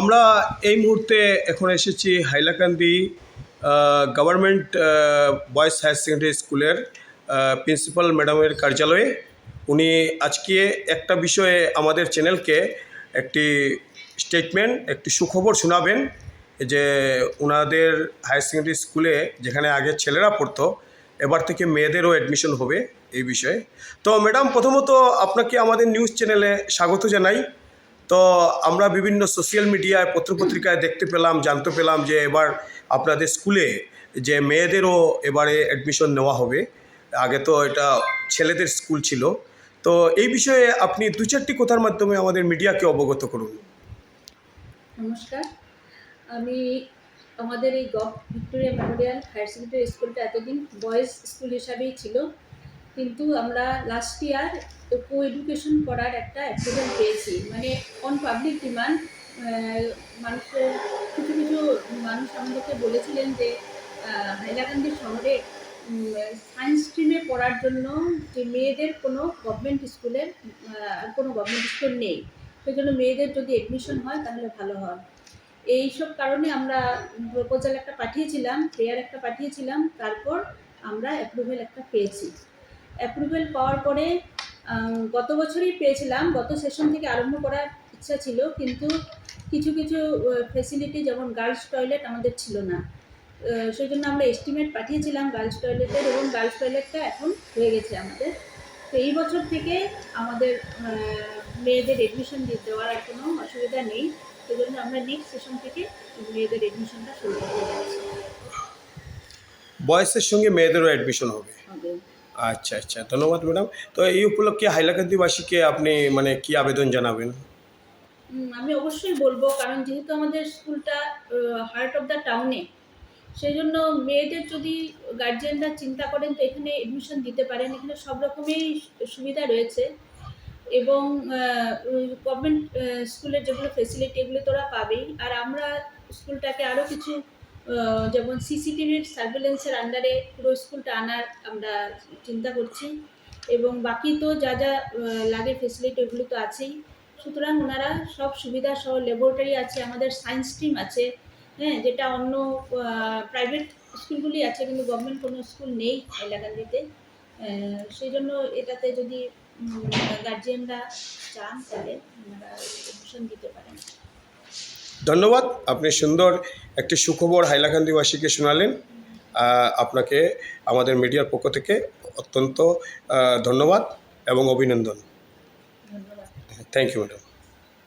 আমরা এই মুহূর্তে এখন এসেছি Hailakandi government boys higher secondary স্কুলের প্রিন্সিপাল ম্যাডামের কার্যালয়ে। উনি আজকে একটা বিষয়ে আমাদের চ্যানেলকে একটি স্টেটমেন্ট, একটি সুখবর শোনাবেন যে ওনাদের হায়ার সেকেন্ডারি স্কুলে যেখানে আগে ছেলেরা পড়তো এবার থেকে মেয়েদেরও অ্যাডমিশন হবে এই বিষয়ে। তো ম্যাডাম, প্রথমত আপনাকে আমাদের নিউজ চ্যানেলে স্বাগত জানাই। তো আমরা বিভিন্ন সোশ্যাল মিডিয়ায় পত্রপত্রিকায় দেখতে পেলাম, জানতে পেলাম যে এবার আপনাদের স্কুলে যে মেয়েদেরও এবারে অ্যাডমিশন নেওয়া হবে। আগে তো এটা ছেলেদের স্কুল ছিল। তো এই বিষয়ে আপনি দু চারটি কথার মাধ্যমে আমাদের মিডিয়াকে অবগত করুন। নমস্কার, আমি আমাদের এই ভিক্টোরিয়া মেমোরিয়াল হায়ার সেকেন্ডারি স্কুলটা এতদিন বয়েজ স্কুল হিসাবেই ছিল, কিন্তু আমরা লাস্ট ইয়ার কো এডুকেশন করার একটা অ্যাপ্রুভাল পেয়েছি। মানে অন পাবলিক ডিমান্ড মানুষের কিছু মানুষ আমাদেরকে বলেছিলেন যে হাইলাকান্দি শহরে সায়েন্স স্ট্রিমে পড়ার জন্য যে মেয়েদের কোনো গভর্নমেন্ট স্কুল নেই, সেই জন্য মেয়েদের যদি অ্যাডমিশন হয় তাহলে ভালো হয়। এইসব কারণে আমরা প্রপোজাল একটা পাঠিয়েছিলাম, প্রেয়ার একটা পাঠিয়েছিলাম, তারপর আমরা অ্যাপ্রুভেল একটা পেয়েছি। অ্যাপ্রুভেল পাওয়ার পরে গত বছরই পেয়েছিলাম, গত সেশন থেকে আরম্ভ করার ইচ্ছা ছিল, কিন্তু কিছু ফেসিলিটি যেমন গার্লস টয়লেট আমাদের ছিল না। সেই জন্য আমরা এস্টিমেট পাঠিয়েছিলাম গার্লস টয়লেটের, এবং গার্লস টয়লেটটা এখন হয়ে গেছে আমাদের। তো এই বছর থেকে আমাদের মেয়েদের অ্যাডমিশন দেওয়ার আর কোনো অসুবিধা নেই। সেই জন্য আমরা নেক্সট সেশন থেকে মেয়েদের অ্যাডমিশনটা শুরু করতে যাচ্ছি। বয়েসের সঙ্গে মেয়েদেরও অ্যাডমিশন হবে? আচ্ছা আচ্ছা, ধন্যবাদ ম্যাডাম। তো এই উপলক্ষে হাইলাকান্দিবাসীকে আপনি মানে কি আবেদন জানাবেন? আমি অবশ্যই বলবো, কারণ যেহেতু আমাদের স্কুলটা হার্ট অফ দ্য টাউনে, সেই জন্য মেয়েদের যদি গার্জিয়ানরা চিন্তা করেন তো এখানে এডমিশন দিতে পারেন। এখানে সব রকমেরই সুবিধা রয়েছে, এবং গভর্নমেন্ট স্কুলের যেগুলো ফেসিলিটি এগুলো তোরা পাবেই। আর আমরা স্কুলটাকে আরও কিছু যেমন সিসিটিভির সার্ভেলেন্সের আন্ডারে পুরো স্কুলটা আনার আমরা চিন্তা করছি, এবং বাকি তো যা লাগে ফেসিলিটি ওগুলো তো আছেই। সুতরাং ওনারা সব সুবিধা সহ, ল্যাবরেটরি আছে, আমাদের সায়েন্স স্ট্রিম আছে, হ্যাঁ, যেটা অন্য প্রাইভেট স্কুলগুলি আছে, কিন্তু গভর্নমেন্ট কোনো স্কুল নেই হাইলাকান্দিতে। সেই জন্য এটাতে যদি গার্জিয়ানরা চান তাহলে ওনারা এডমিশন দিতে পারেন। ধন্যবাদ, আপনি সুন্দর একটি সুখবর হাইলাকান্দিবাসীকে শোনালেন। আপনাকে আমাদের মিডিয়ার পক্ষ থেকে অত্যন্ত ধন্যবাদ এবং অভিনন্দন। ধন্যবাদ। Thank you madam.